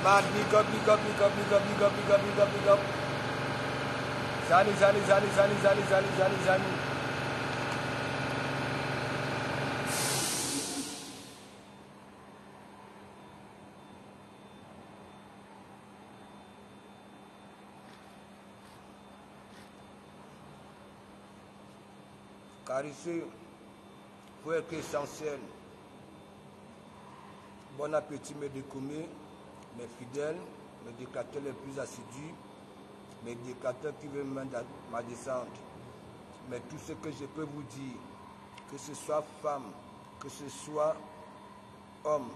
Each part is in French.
Mad, big up, big up, big up, big up, big up, big up, big up, big up. Zani, Zani, Zani, Zani, Zani, Zani, Zani, Zani. Car ici, faut être essentiel. Bon appétit, mes décommis, mes fidèles, mes décateurs les plus assidus, mes décateurs qui veulent ma descente. Mais tout ce que je peux vous dire, que ce soit femme, que ce soit homme,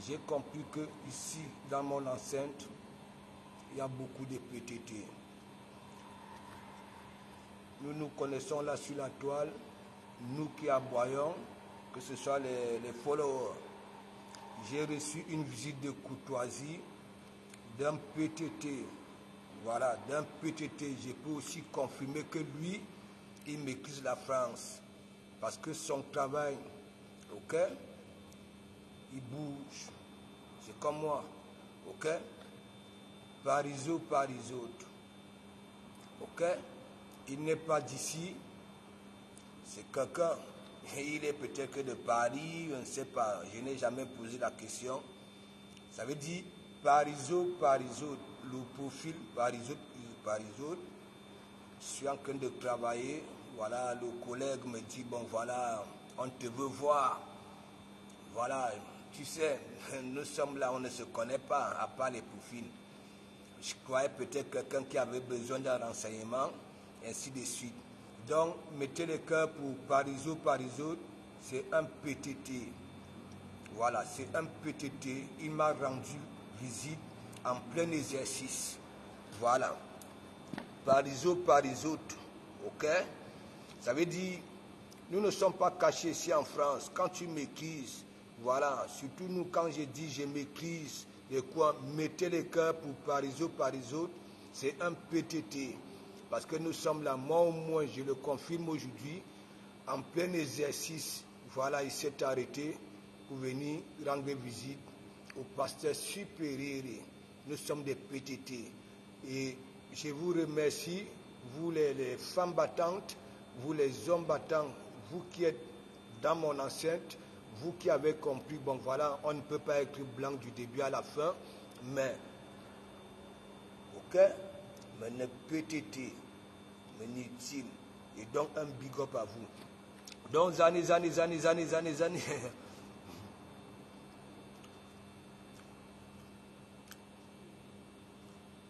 j'ai compris que ici, dans mon enceinte, il y a beaucoup de PTT. Nous nous connaissons là sur la toile, nous qui aboyons, que ce soit les followers. J'ai reçu une visite de courtoisie d'un PTT. Voilà, d'un PTT. Je peux aussi confirmer que lui, il maîtrise la France. Parce que son travail, ok, il bouge. C'est comme moi, ok, Parisot, Parisot, ok. Il n'est pas d'ici, c'est quelqu'un, il est peut-être que de Paris, on ne sait pas, je n'ai jamais posé la question. Ça veut dire Parisot, Parisot, le profil Parisot, Parisot. Je suis en train de travailler, voilà, le collègue me dit, bon voilà, on te veut voir. Voilà, tu sais, nous sommes là, on ne se connaît pas, à part les profils. Je croyais peut-être quelqu'un qui avait besoin d'un renseignement, ainsi de suite. Donc, mettez le cœur pour Parisot, Parisot, c'est un PTT. Voilà, c'est un PTT. Il m'a rendu visite en plein exercice. Voilà. Parisot, Parisot, ok? Ça veut dire, nous ne sommes pas cachés ici en France. Quand tu maîtrises, voilà, surtout nous, quand je dis je maîtrise, de quoi mettez le cœur pour Parisot, Parisot, c'est un PTT. Parce que nous sommes là, moi au moins, je le confirme aujourd'hui, en plein exercice. Voilà, il s'est arrêté pour venir rendre visite au pasteur supérieur. Nous sommes des PTT. Et je vous remercie, vous les femmes battantes, vous les hommes battants, vous qui êtes dans mon enceinte, vous qui avez compris, bon voilà, on ne peut pas être blanc du début à la fin, mais, ok? Mais ne PTT, mais inutile. Et donc un big up à vous. Donc Zani.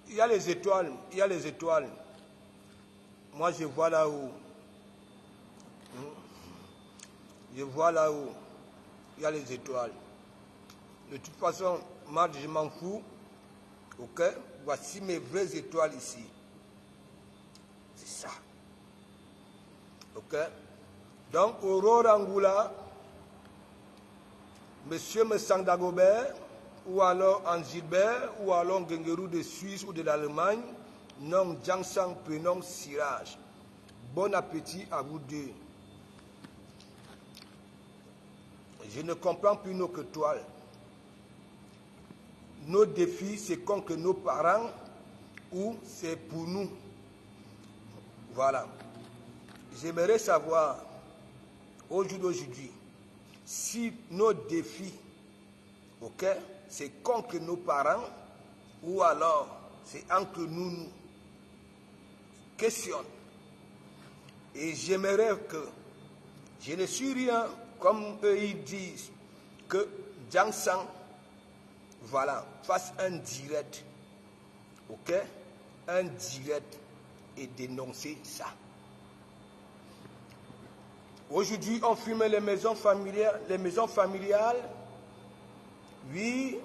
Il y a les étoiles, il y a les étoiles. Moi je vois là où. Je vois là où il y a les étoiles. De toute façon, moi je m'en fous. Ok? Voici mes vraies étoiles ici. C'est ça. Ok? Donc, Aurore Angoula, Monsieur Messang-Dagobert, ou alors Anne-Gilbert, ou alors Gengerou de Suisse ou de l'Allemagne, nom Jiangsang, prénom Siraj. Bon appétit à vous deux. Je ne comprends plus nos étoiles. Nos défis, c'est contre nos parents ou c'est pour nous. Voilà. J'aimerais savoir, au jour d'aujourd'hui, si nos défis, ok, c'est contre nos parents ou alors c'est entre nous. Questionne. Et j'aimerais que, je ne suis rien, comme eux ils disent, que Jiangsang, voilà, fasse un direct, ok, un direct et dénoncer ça. Aujourd'hui, on fume les maisons familiales, oui,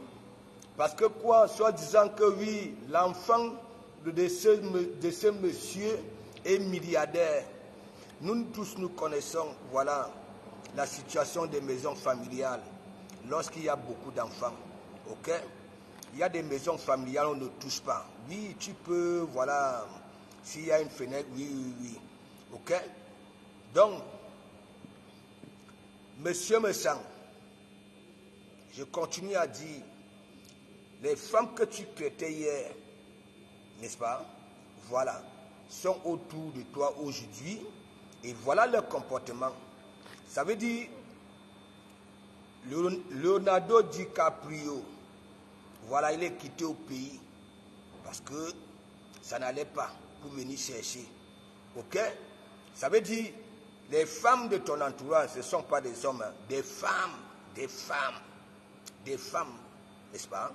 parce que quoi, soit disant que oui, l'enfant de ce monsieur est milliardaire. Nous tous nous connaissons, voilà, la situation des maisons familiales, lorsqu'il y a beaucoup d'enfants. Ok? Il y a des maisons familiales, on ne touche pas. Oui, tu peux, voilà, s'il y a une fenêtre, oui. Ok? Donc, Monsieur Messang, je continue à dire, Les femmes que tu traitais hier, n'est-ce pas? Voilà, sont autour de toi aujourd'hui et voilà leur comportement. Ça veut dire, Leonardo DiCaprio, voilà, il est quitté au pays parce que ça n'allait pas pour venir chercher. Ok? Ça veut dire, les femmes de ton entourage, ce ne sont pas des hommes, hein, des femmes, n'est-ce pas?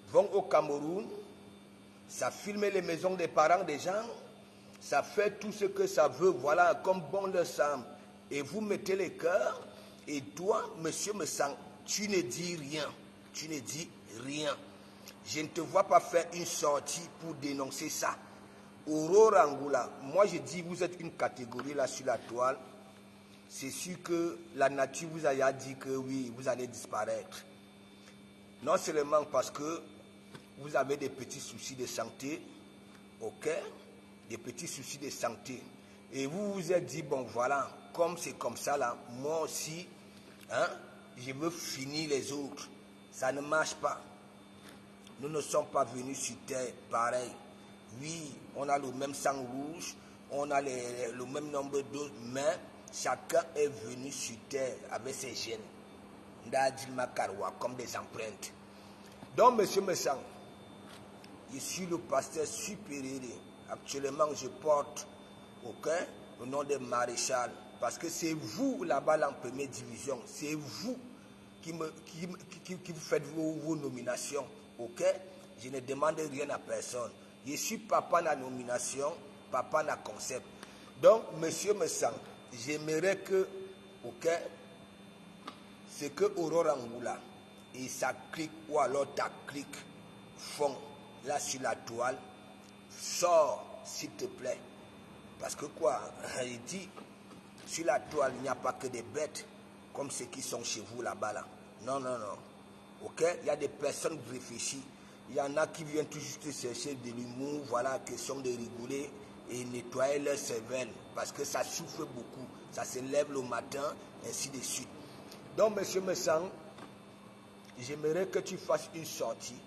Vont au Cameroun, ça filme les maisons des parents des gens, ça fait tout ce que ça veut, voilà, comme bon leur semble. Et vous mettez les cœurs, et toi, monsieur Messang, tu ne dis rien, tu ne dis rien. Je ne te vois pas faire une sortie pour dénoncer ça. Aurore Angoula, moi je dis, vous êtes une catégorie là sur la toile, c'est sûr que la nature vous a dit que oui, vous allez disparaître. Non seulement parce que vous avez des petits soucis de santé, ok, des petits soucis de santé, et vous vous êtes dit, bon voilà, comme c'est comme ça là, moi aussi, hein, je veux finir les autres. Ça ne marche pas. Nous ne sommes pas venus sur terre pareil. Oui, on a le même sang rouge, on a le même nombre d'os, mais chacun est venu sur terre avec ses gènes. Comme des empreintes. Donc, monsieur Messang, je suis le pasteur supérieur. Actuellement, je porte le nom de maréchal. Parce que c'est vous là-bas en première division. C'est vous qui vous faites vos nominations. Ok? Je ne demande rien à personne. Je suis papa dans la nomination, papa dans le concept. Donc, monsieur Messang, j'aimerais que, ok, c'est que Aurore Angoula et sa clique ou alors ta clique font là sur la toile, sors s'il te plaît. Parce que quoi, il dit, sur la toile, il n'y a pas que des bêtes comme ceux qui sont chez vous là-bas. Là. Non, non, non. Ok, il y a des personnes réfléchies. Il y en a qui viennent tout juste chercher de l'humour, voilà, question de rigoler et nettoyer leur cervelle. Parce que ça souffre beaucoup. Ça se lève le matin, ainsi de suite. Donc, monsieur Messang, j'aimerais que tu fasses une sortie.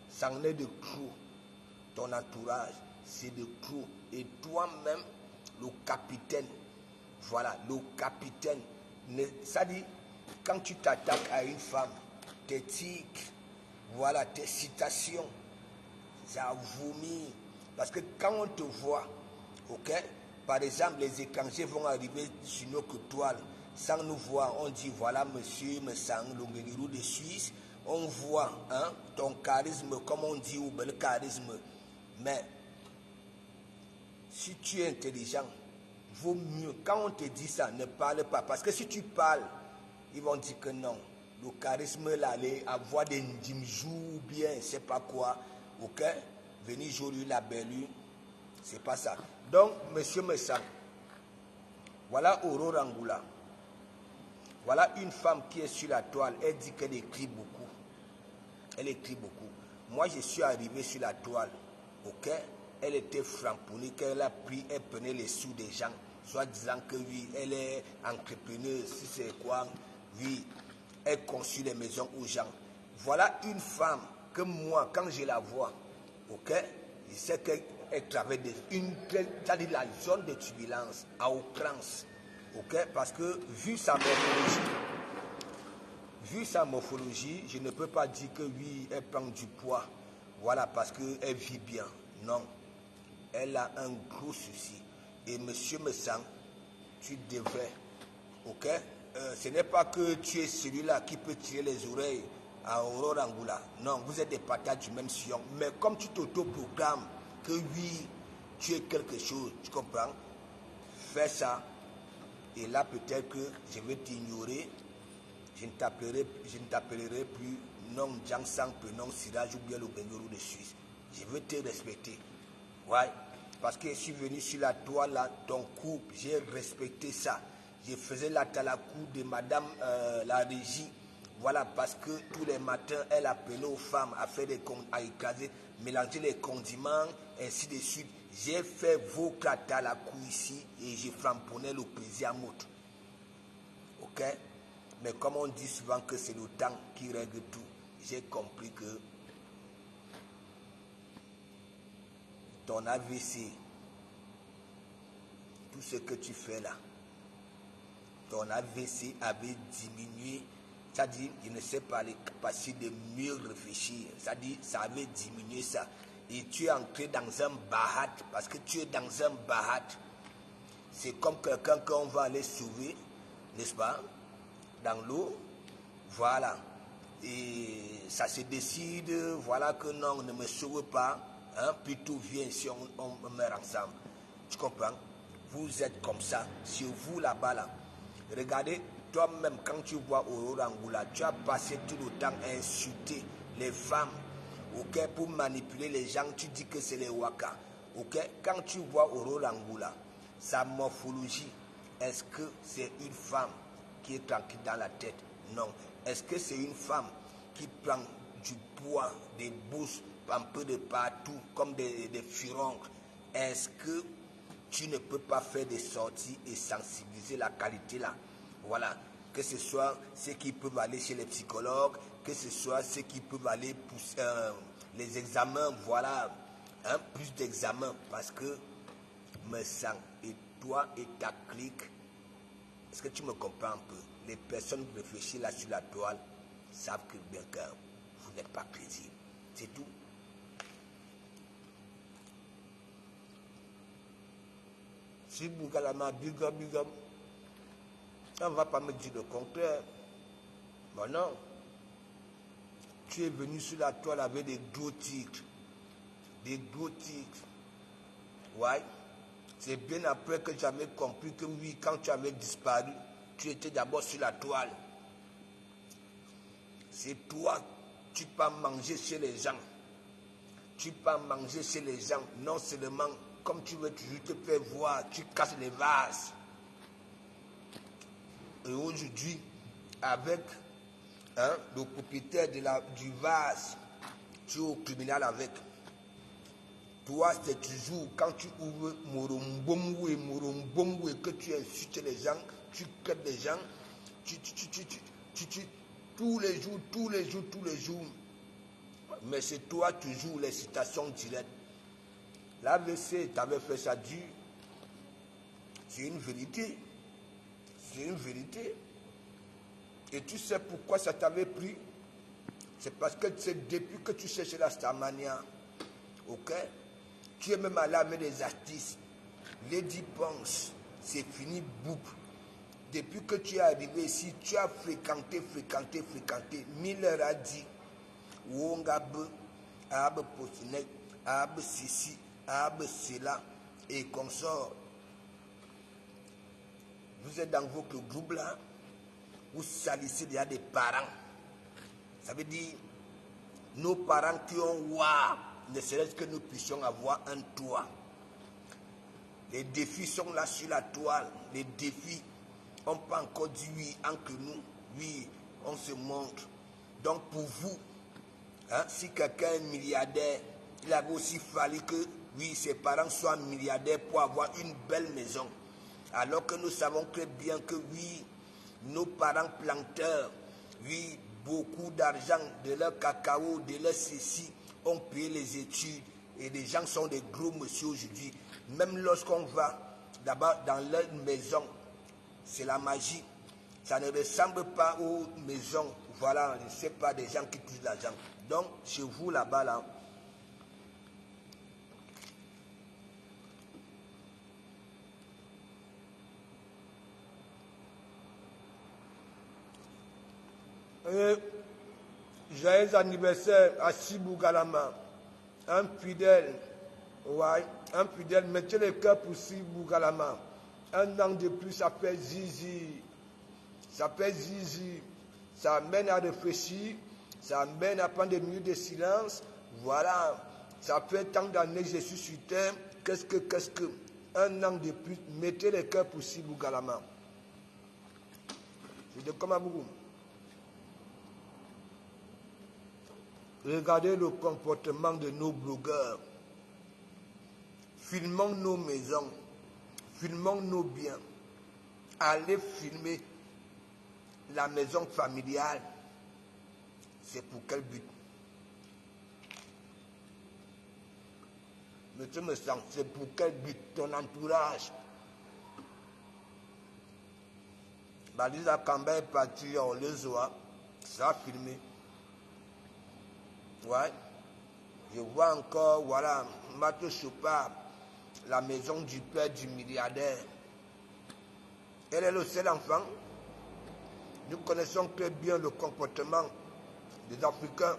Ça en est de trop. Ton entourage, c'est de trop. Et toi-même, le capitaine, voilà, le capitaine, ça dit, quand tu t'attaques à une femme, tes tics, voilà, tes citations, ça vomit. Parce que quand on te voit, ok, par exemple, les étrangers vont arriver sur notre toile, sans nous voir, on dit, voilà, monsieur Messang, le Guerrero de Suisse, on voit hein, ton charisme, comme on dit, ou bel charisme. Mais, si tu es intelligent, vaut mieux, quand on te dit ça, ne parle pas. Parce que si tu parles, ils vont dire que non. Le charisme, là, avoir des ndimjou ou bien, je ne sais pas quoi, ok? Venir jouer la belle, c'est pas ça. Donc, monsieur Messang, voilà Aurore Angoula. Voilà une femme qui est sur la toile. Elle dit qu'elle écrit beaucoup. Elle écrit beaucoup. Moi, je suis arrivé sur la toile, ok? Elle était framponnée, qu'elle a pris, elle prenait les sous des gens, soit disant que oui, elle est entrepreneuse, si c'est quoi, oui, elle construit les maisons aux gens. Voilà une femme que moi, quand je la vois, ok, je sais qu'elle travaille c'est-à-dire la zone de turbulence, à outrance, ok, parce que vu sa morphologie, je ne peux pas dire que oui, elle prend du poids, voilà, parce qu'elle vit bien, non. Elle a un gros souci. Et monsieur Messang, tu devrais, ok? Ce n'est pas que tu es celui-là qui peut tirer les oreilles à Aurore Angoula. Non, vous êtes des patates du même sillon. Mais comme tu t'auto-programmes que oui, tu es quelque chose, tu comprends? Fais ça. Et là, peut-être que je vais t'ignorer. Je ne t'appellerai plus non Jangsang, non Siraj ou bien le Bengourou de Suisse. Je veux te respecter. Ouais. Parce que je suis venu sur la toile, là, ton couple, j'ai respecté ça. Je faisais la talakou de madame la régie. Voilà, parce que tous les matins, elle appelait aux femmes à faire à écraser, mélanger les condiments, ainsi de suite. J'ai fait vos talakou ici et j'ai framponnais le plaisir à moutre. Ok? Mais comme on dit souvent que c'est le temps qui règle tout, j'ai compris que ton AVC, tout ce que tu fais là, ton AVC avait diminué. C'est-à-dire, il ne sait pas les capacités de mieux réfléchir. C'est-à-dire, ça avait diminué ça. Et tu es entré dans un bahat, parce que tu es dans un bahat. C'est comme quelqu'un qu'on va aller sauver, n'est-ce pas, dans l'eau. Voilà. Et ça se décide, voilà que non, ne me sauve pas. Hein, puis tout vient si on meurt ensemble. Tu comprends? Vous êtes comme ça, sur vous là-bas là. Regardez, toi-même, quand tu vois Aurora Angoula, tu as passé tout le temps à insulter les femmes, ok, pour manipuler les gens, tu dis que c'est les Waka. Ok, quand tu vois Aurora Angoula, sa morphologie, est-ce que c'est une femme qui est tranquille dans la tête? Non. Est-ce que c'est une femme qui prend du poids, des bouches un peu de partout, comme des furonques? Est-ce que tu ne peux pas faire des sorties et sensibiliser la qualité là? Voilà. Que ce soit ceux qui peuvent aller chez les psychologues, que ce soit ceux qui peuvent aller pousser les examens, voilà, hein, plus d'examens, parce que me sens, et toi et ta clique, est-ce que tu me comprends un peu? Les personnes qui réfléchissent là sur la toile savent que bien que vous n'êtes pas crédible. C'est tout. Si Bougalama, big up, on ne va pas me dire le contraire. Bon non. Tu es venu sur la toile avec des gros titres. Des gros titres. Ouais. C'est bien après que j'avais compris que oui, quand tu avais disparu, tu étais d'abord sur la toile. C'est toi, tu peux manger chez les gens. Tu peux manger chez les gens. Non seulement, comme tu veux toujours te faire voir, tu casses les vases. Et aujourd'hui, avec le propriétaire du vase, tu es au criminel avec. Toi, c'est toujours quand tu ouvres Morombomwe, que tu insultes les gens, tu crèves les gens, tous les jours. Mais c'est toi toujours les citations directes. L'AVC t'avait fait ça dur. C'est une vérité. C'est une vérité. Et tu sais pourquoi ça t'avait pris? C'est parce que c'est depuis que tu cherches la Starmania. Ok? Tu es même allé avec des artistes. Lady Ponce, c'est fini, boum. Depuis que tu es arrivé ici, tu as fréquenté. Miller a dit, Wongabe, Abe Postinek, Abe Sissi, Abe Sela et consorts. Vous êtes dans votre groupe là, vous salissez déjà des parents. Ça veut dire, nos parents qui ont waouh, ne serait-ce que nous puissions avoir un toit. Les défis sont là sur la toile. Les défis, on peut encore dire oui entre nous. Oui, on se montre. Donc pour vous, hein, si quelqu'un est milliardaire, il avait aussi fallu que oui, ses parents soient milliardaires pour avoir une belle maison. Alors que nous savons très bien que oui, nos parents planteurs, oui, beaucoup d'argent, de leur cacao, de leur ceci, ont payé les études. Et les gens sont des gros monsieur aujourd'hui. Même lorsqu'on va là-bas dans leur maison, c'est la magie. Ça ne ressemble pas aux maisons, voilà, je ne sais pas, des gens qui touchent l'argent. Donc, chez vous là-bas, là, joyeux anniversaire à Sibou Galama, un fidèle, ouais, un fidèle, mettez le cœur pour Sibou Galama. Un an de plus, ça fait zizi. Ça fait zizi. Ça amène à réfléchir, ça amène à prendre des minutes de silence. Voilà, ça fait tant d'années que je suis sur terre. Qu'est-ce que, un an de plus, mettez le cœur pour Sibou Galama. C'est de Kamabougou. Regardez le comportement de nos blogueurs. Filmons nos maisons. Filmons nos biens. Allez filmer la maison familiale. C'est pour quel but? Monsieur me sent, c'est pour quel but? Ton entourage. Balisa Kamba est parti, on le voit, ça a filmé. Ouais. Je vois encore, voilà, Mathieu Chopard, la maison du père du milliardaire. Elle est le seul enfant. Nous connaissons très bien le comportement des Africains.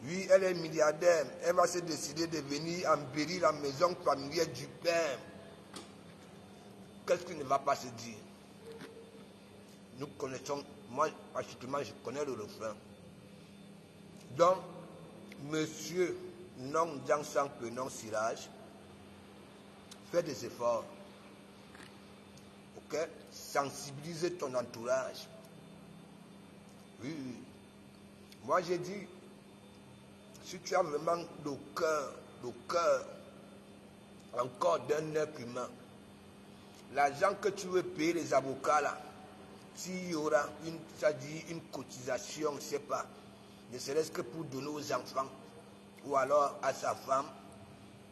Oui, elle est milliardaire. Elle va se décider de venir embellir la maison familiale du père. Qu'est-ce qui ne va pas se dire? Nous connaissons, moi, pratiquement, je connais le refrain. Donc, monsieur non Jansan Penon Siraj, fais des efforts. Ok? Sensibiliser ton entourage. Oui, oui. Moi, j'ai dit, si tu as vraiment le cœur encore d'un être humain, l'argent que tu veux payer les avocats là, s'il y aura une cotisation, je ne sais pas, ne serait-ce que pour donner aux enfants ou alors à sa femme,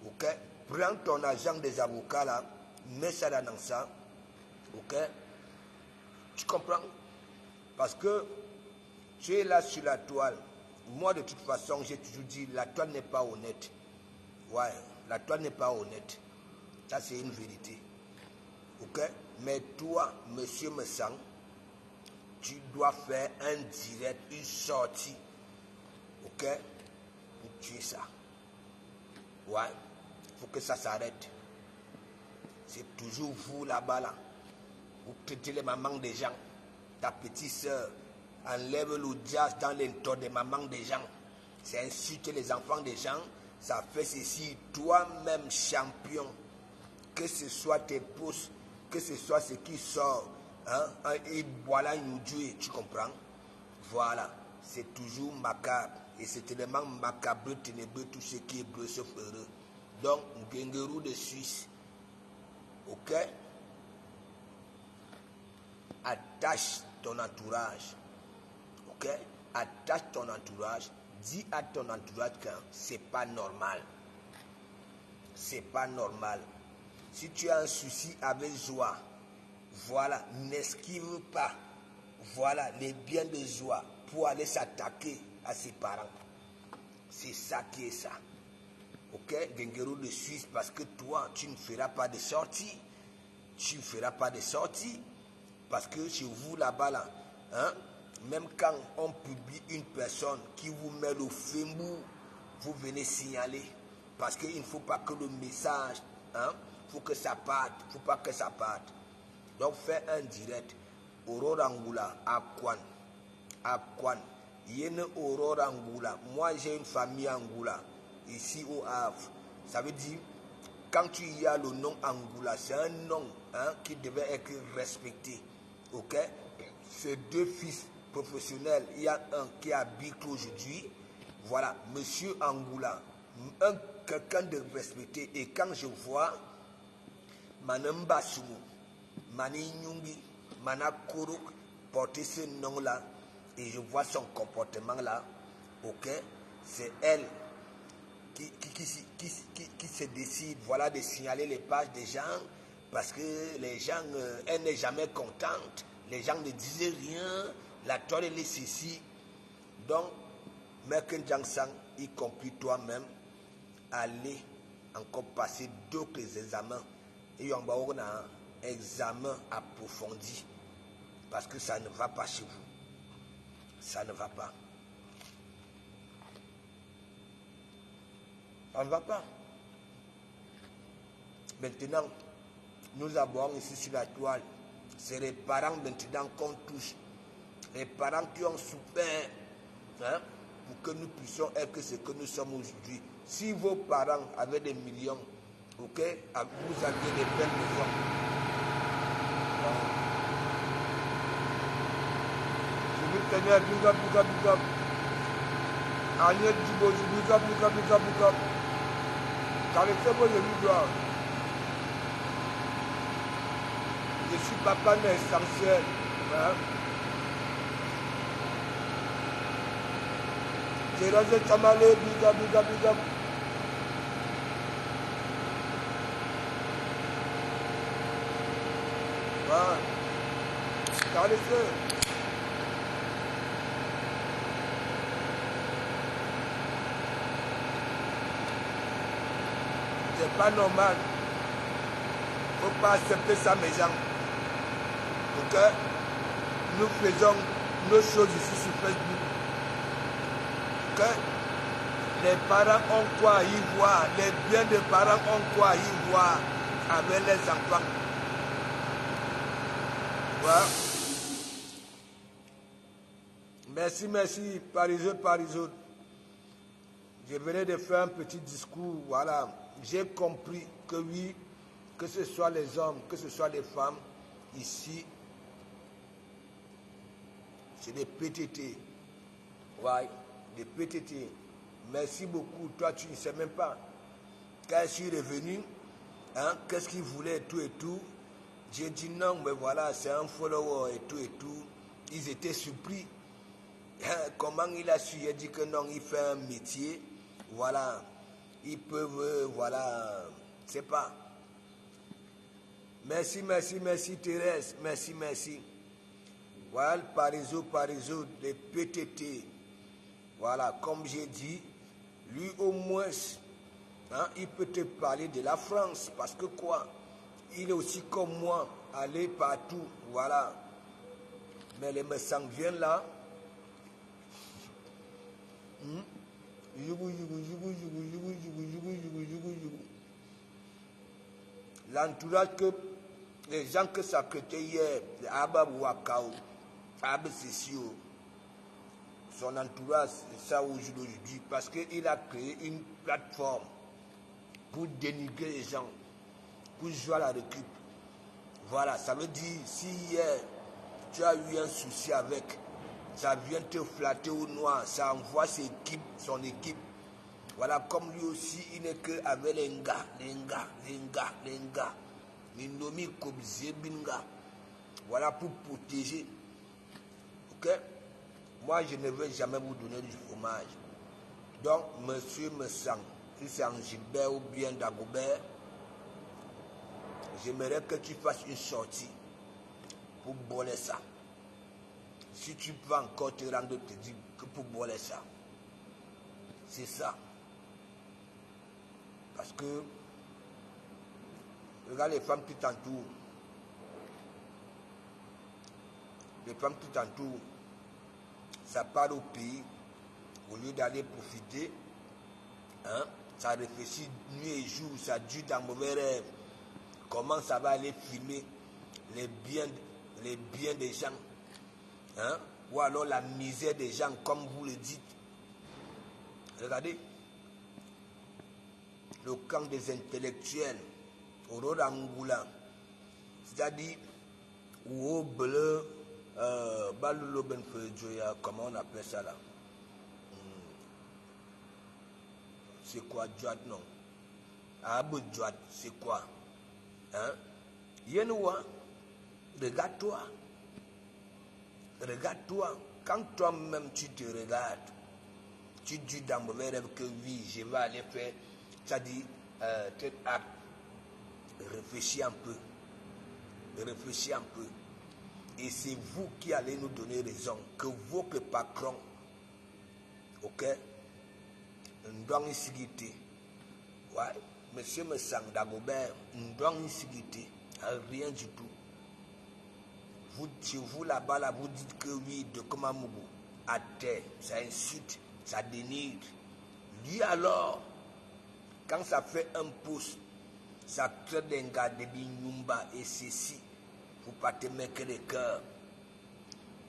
ok, prends ton argent des avocats là, mets ça dans ça, ok, tu comprends? Parce que tu es là sur la toile. Moi, de toute façon, j'ai toujours dit, la toile n'est pas honnête. Ouais, la toile n'est pas honnête. Ça, c'est une vérité. Ok? Mais toi, monsieur Messang, tu dois faire un direct, une sortie. Ok? Pour tuer ça. Ouais. Il faut que ça s'arrête. C'est toujours vous là-bas, là. Vous traitez les mamans des gens. Ta petite soeur enlève l'audience dans l'entour des mamans des gens. C'est insulter les enfants des gens. Ça fait ceci. Toi-même, champion. Que ce soit tes pouces, que ce soit ce qui sort. Hein? Et voilà une Dieu, tu comprends? Voilà. C'est toujours macabre. Et c'est tellement macabre, ténébreux, tout ce qui est bleu sauf heureux. Donc, Ngengerou de Suisse. Ok? Attache ton entourage. Ok? Attache ton entourage. Dis à ton entourage que c'est pas normal. C'est pas normal. Si tu as un souci avec joie, voilà, n'esquive pas. Voilà, les biens de joie pour aller s'attaquer à ses parents. C'est ça qui est ça. Ok? Gengerou de Suisse, parce que toi, tu ne feras pas de sortie. Tu ne feras pas de sortie. Parce que chez vous là-bas, là, hein, même quand on publie une personne qui vous met le fémur, vous venez signaler. Parce qu'il ne faut pas que le message, hein, il faut que ça parte. Il ne faut pas que ça parte. Donc, fais un direct. Aurora Angoula, à Kwan. À Kwan. Yene Aurora Angoula. Moi, j'ai une famille Angoula. Ici au Havre. Ça veut dire, quand tu y as le nom Angoula, c'est un nom, hein, qui devait être respecté. Ok? Ces deux fils professionnels, il y a un qui habite aujourd'hui. Voilà, monsieur Angoula. Quelqu'un de respecté. Et quand je vois Manamba Sumu, Mani Nyungi, Manakuruk porter ce nom-là, et je vois son comportement là, ok, c'est elle qui se décide, voilà, de signaler les pages des gens, parce que les gens, elle n'est jamais contente, les gens ne disaient rien, la toile elle est ceci. Donc, Merken Jangsang, y compris toi-même, allez encore passer d'autres examens. Et on va avoir un examen approfondi. Parce que ça ne va pas chez vous. Ça ne va pas. Ça ne va pas. Maintenant, nous avons ici sur la toile, c'est les parents maintenant qu'on touche. Les parents qui ont souffert, hein, pour que nous puissions être ce que nous sommes aujourd'hui. Si vos parents avaient des millions, ok, vous aviez des belles maisons. Je vous tenais à big up. Agnès Djiboji, big up. Car le fait que je lui dois. Je suis papa mais essentiel. Hein? Thérèse Chamale, big up, big up, big up. Ah, calissez. C'est pas normal. Il ne faut pas accepter ça, mes gens. Ok? Nous faisons nos choses ici sur Facebook. Ok? Les parents ont quoi à y voir? Les biens des parents ont quoi à y voir avec les enfants? Voilà. Merci, merci, Parisot, Parisot. Je venais de faire un petit discours, voilà. J'ai compris que oui, que ce soit les hommes, que ce soit les femmes, ici, c'est des PTT. Ouais, des PTT. Merci beaucoup. Toi, tu ne sais même pas. Quand je suis revenu, hein, qu'est-ce qu'il voulait et tout. J'ai dit non, mais voilà, c'est un follower et tout. Ils étaient surpris. Comment il a su? Il a dit que non, il fait un métier. Voilà. Ils peuvent, voilà, c'est pas. Merci, merci, merci Thérèse. Merci, merci. Voilà, Parisot, les PTT. Voilà, comme j'ai dit, lui au moins, hein, il peut te parler de la France. Parce que quoi? Il est aussi comme moi, aller partout. Voilà. Mais les messants viennent là. L'entourage que les gens que ça crêtait hier, Abba Wakao, Abba Sessio, son entourage, c'est ça aujourd'hui, parce qu'il a créé une plateforme pour dénigrer les gens, pour jouer à la récup. Voilà, ça veut dire, si hier tu as eu un souci avec, ça vient te flatter au noir, ça envoie son équipe. Voilà, comme lui aussi, il n'est qu'avec les gars. Minomi Kobze Binga. Voilà, pour protéger. Ok? Moi, je ne vais jamais vous donner du fromage. Donc, monsieur me sent, si c'est en Gilbert ou bien d'Agobert, j'aimerais que tu fasses une sortie pour boler ça. Si tu peux encore te rendre, te dire que pour boler ça. C'est ça. Parce que, regarde les femmes qui t'entourent. Les femmes qui t'entourent, ça part au pays, au lieu d'aller profiter, hein, ça réfléchit nuit et jour, ça dure dans mauvais rêves. Comment ça va aller filmer les biens des gens, hein, ou alors la misère des gens, comme vous le dites. Regardez, le camp des intellectuels, au Rodangula, c'est-à-dire, ou au bleu, comment on appelle ça là? C'est quoi, Djouad, non? Abou Djouad, c'est quoi? Hein? Yenoua, regarde-toi. Regarde-toi. Quand toi-même tu te regardes, tu dis dans mauvais rêve que oui, je vais aller faire, ça dit, tel acte. Réfléchis un peu. Réfléchis un peu. Et c'est vous qui allez nous donner raison, que votre patron, ok, Ndong Isigité, ouais, monsieur Messang Dagobert, Ndong Isigité, rien du tout. Vous, chez vous là-bas, là, vous dites que oui, de Komamougou, à terre, ça insulte, ça dénigre. Lui alors, quand ça fait un pouce, ça traite d'un gars de Binyumba et ceci, vous pas te mettre le cœur.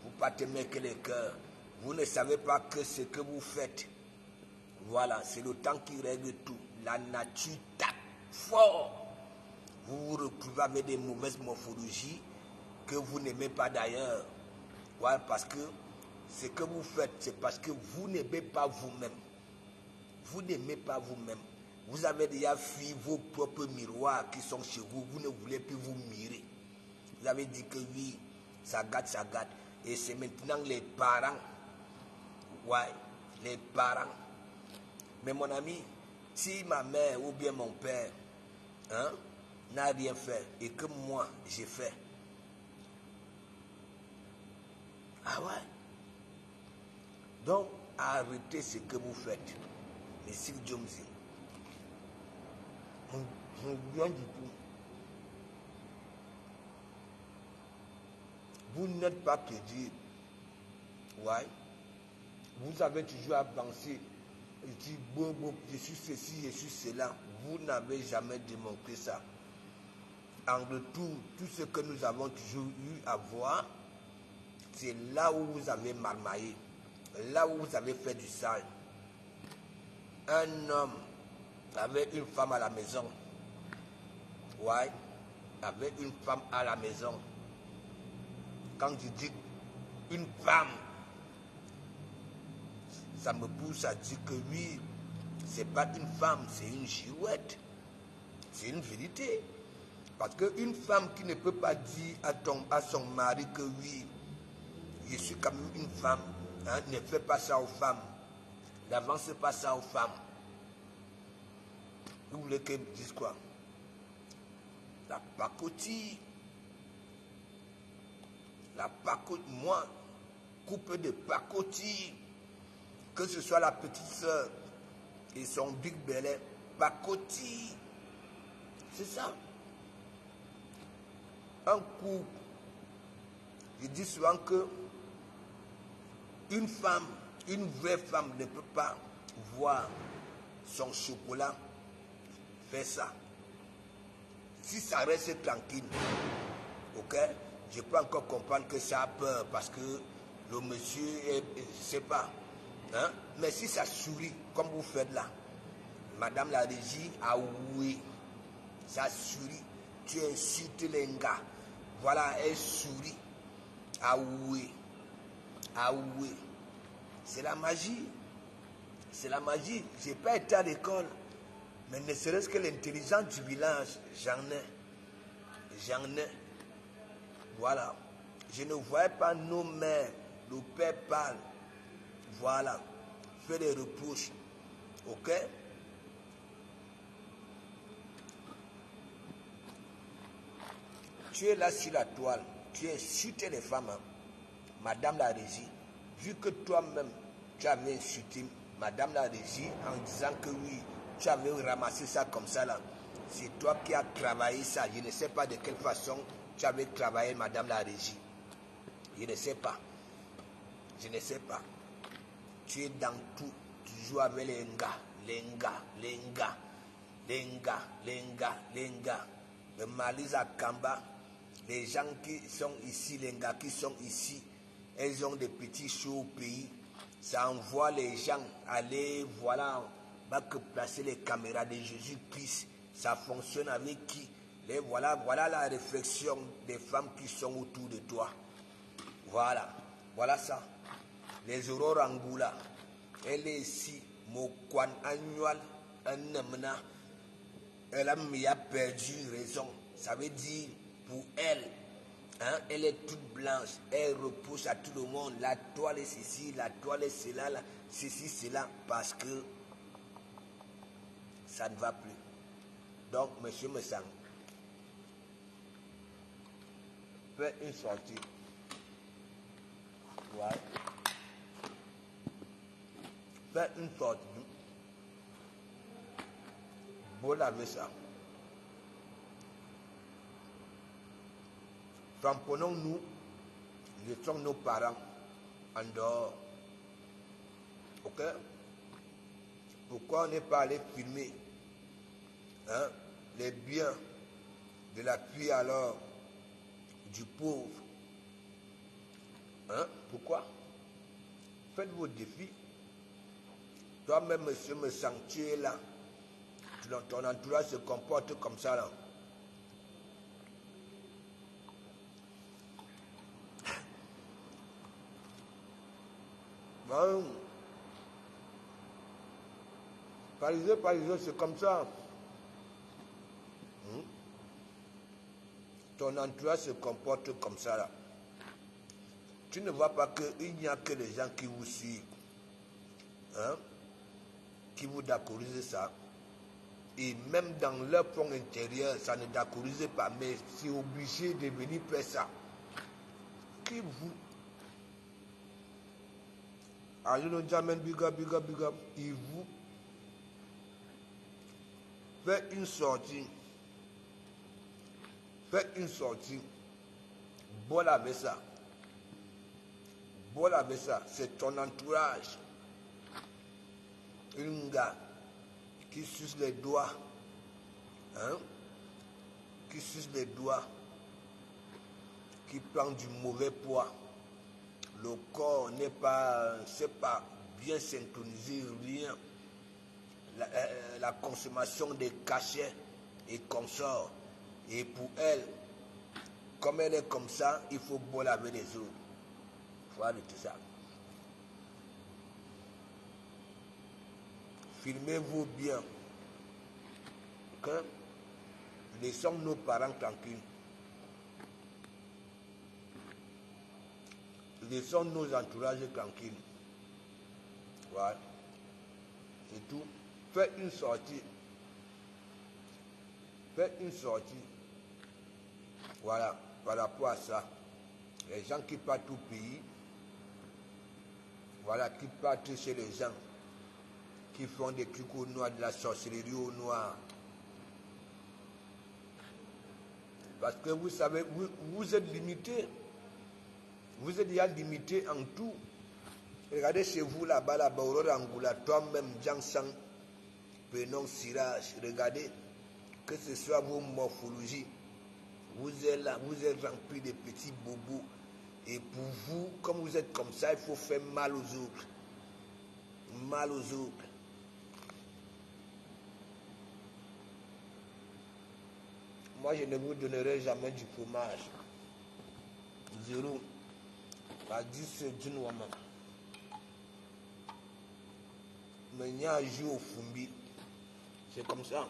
Vous pas te mettre le cœur. Vous ne savez pas que ce que vous faites, voilà, c'est le temps qui règle tout. La nature tape fort. Vous vous retrouvez avec des mauvaises morphologies que vous n'aimez pas d'ailleurs. Ouais, parce que ce que vous faites, c'est parce que vous n'aimez pas vous-même. Vous n'aimez pas vous-même. Vous avez déjà fui vos propres miroirs qui sont chez vous. Vous ne voulez plus vous mirer. Vous avez dit que oui, ça gâte, ça gâte. Et c'est maintenant les parents, ouais, les parents. Mais mon ami, si ma mère ou bien mon père n'a rien fait et que moi j'ai fait, ah ouais. Donc, arrêtez ce que vous faites. Mais si Dieu me dit, rien du tout. Vous n'êtes pas que Dieu. Ouais. Vous avez toujours avancé. Je dis, bon, je suis ceci, je suis cela. Vous n'avez jamais démontré ça. En retour, tout ce que nous avons toujours eu à voir, c'est là où vous avez marmaillé. Là où vous avez fait du sale. Un homme avait une femme à la maison. Ouais. Avait une femme à la maison. Quand je dis une femme, ça me pousse à dire que oui, c'est pas une femme, c'est une girouette. C'est une vérité. Parce qu'une femme qui ne peut pas dire à son mari que oui, je suis quand même une femme, ne fais pas ça aux femmes, n'avance pas ça aux femmes. Vous voulez qu'elle me dise quoi? La pacotille. La pacotille, moi, coupe de pacotille, que ce soit la petite soeur et son big belly, pacotille. C'est ça. Un couple, je dis souvent que une femme, une vraie femme ne peut pas voir son chocolat faire ça. Si ça reste tranquille, ok, je peux encore comprendre que ça a peur parce que le monsieur, je ne sais pas. Hein? Mais si ça sourit, comme vous faites là, Madame la régie, ah oui, ça sourit, tu insultes les gars. Voilà, elle sourit. Ah oui, c'est la magie. C'est la magie. Je n'ai pas été à l'école, mais ne serait-ce que l'intelligence du village, j'en ai. Voilà. Je ne voyais pas nos mères, le père parle. Voilà. Fais des reproches. Ok? Tu es là sur la toile. Tu insultes les femmes. Hein? Madame la régie. Vu que toi-même, tu avais insulté Madame la régie en disant que oui, tu avais ramassé ça comme ça là. C'est toi qui as travaillé ça. Je ne sais pas de quelle façon tu avais travaillé Madame la régie. Je ne sais pas. Je ne sais pas. Tu es dans tout. Tu joues avec les gars. Le Malisa Kamba. Les gens qui sont ici, les gars qui sont ici, elles ont des petits shows au pays. Ça envoie les gens aller, voilà, va que placer les caméras de Jésus-Christ. Ça fonctionne avec qui? Voilà la réflexion des femmes qui sont autour de toi. Voilà ça. Les aurores Angoula. Elle est ici. Mokwan annual, un amena. Elle a perdu raison. Ça veut dire, pour elle, hein, elle est toute blanche. Elle repousse à tout le monde. La toile est ceci, la toile est cela, ceci, cela. Parce que ça ne va plus. Donc, monsieur Messang, fais une sortie. Ouais. Fais une sortie. Vous lavez ça. Tamponnons-nous, laissons nos parents en dehors. Ok? Pourquoi on n'est pas allé filmer les biens de la fille alors du pauvre? Pourquoi? Faites vos défis. Toi-même, monsieur, me sanctuer là. Ton entourage se comporte comme ça là. Parisien, c'est comme ça. Ton entourage se comporte comme ça là. Tu ne vois pas qu'il n'y a que les gens qui vous suivent. hein, qui vous d'accordiser ça. Et même dans leur plan intérieur, ça ne d'accordiser pas, mais c'est obligé de venir faire ça. Qui vous... Alino Jamen, big up, il vous fait une sortie. Faites une sortie. Bois avec ça. Bois avec ça. C'est ton entourage. Un gars qui suce les doigts. Hein? Qui suce les doigts. Qui prend du mauvais poids. Le corps n'est pas, c'est pas bien synchronisé, rien. La consommation des cachets et consorts. Et pour elle, comme elle est comme ça, il faut boire avec les autres. Il faut arrêter ça. Filmez-vous bien. Okay? Laissons nos parents tranquilles. Laissons nos entourages tranquilles. Voilà. C'est tout. Faites une sortie. Faites une sortie. Voilà, par rapport à ça. Les gens qui partent au pays, voilà, qui partent chez les gens, qui font des trucs au noir, de la sorcellerie au noir. Parce que vous savez, vous êtes limité. Vous êtes déjà limité en tout. Regardez chez vous là-bas, là-bas, Aurora Angoula, toi-même, Jansang, prénom Siraj, regardez, que ce soit vos morphologies, vous êtes là, vous êtes rempli de petits bobos. Et pour vous, comme vous êtes comme ça, il faut faire mal aux autres. Mal aux autres. Moi, je ne vous donnerai jamais du fromage. Zéro. Pas 10 d'une woman. Mais il y a un jour au Fumbi. C'est comme ça.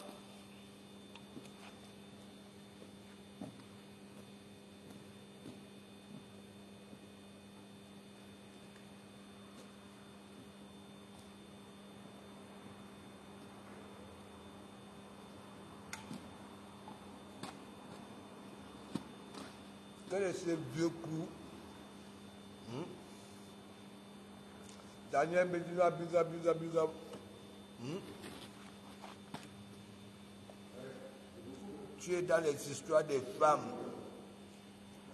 Quel est ce vieux coup? Daniel Medina, biga. Tu es dans les histoires des femmes.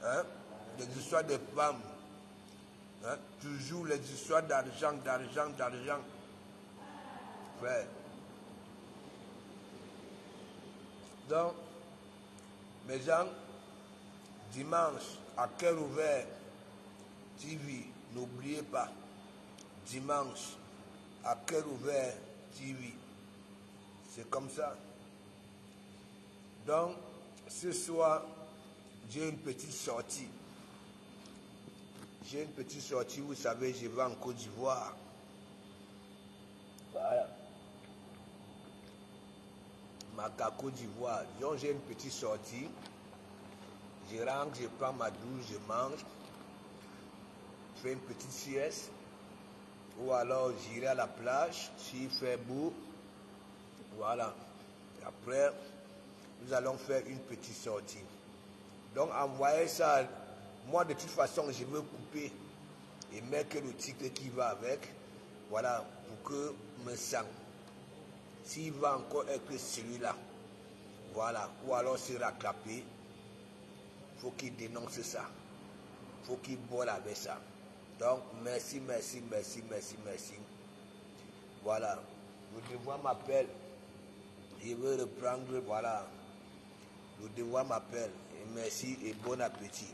Hein? Les histoires des femmes. Hein? Toujours les histoires d'argent. Frère. Donc, mes gens, dimanche, à cœur ouvert, TV, n'oubliez pas. Dimanche, à cœur ouvert, TV. C'est comme ça. Donc, ce soir, j'ai une petite sortie. J'ai une petite sortie, vous savez, je vais en Côte d'Ivoire. Voilà. Maca, Côte d'Ivoire. Donc, j'ai une petite sortie. Je rentre, je prends ma douche, je mange. Je fais une petite sieste. Ou alors, j'irai à la plage, s'il fait beau. Voilà. Et après, nous allons faire une petite sortie. Donc, envoyez ça. Moi, de toute façon, je veux couper et mettre le titre qui va avec. Voilà, pour que me sente. S'il va encore être celui-là, voilà. Ou alors se rattraper, il faut qu'il dénonce ça. Il faut qu'il boive avec ça. Donc, merci. Voilà. Le devoir m'appelle. Je veux reprendre, voilà. Le devoir m'appelle. Et merci et bon appétit.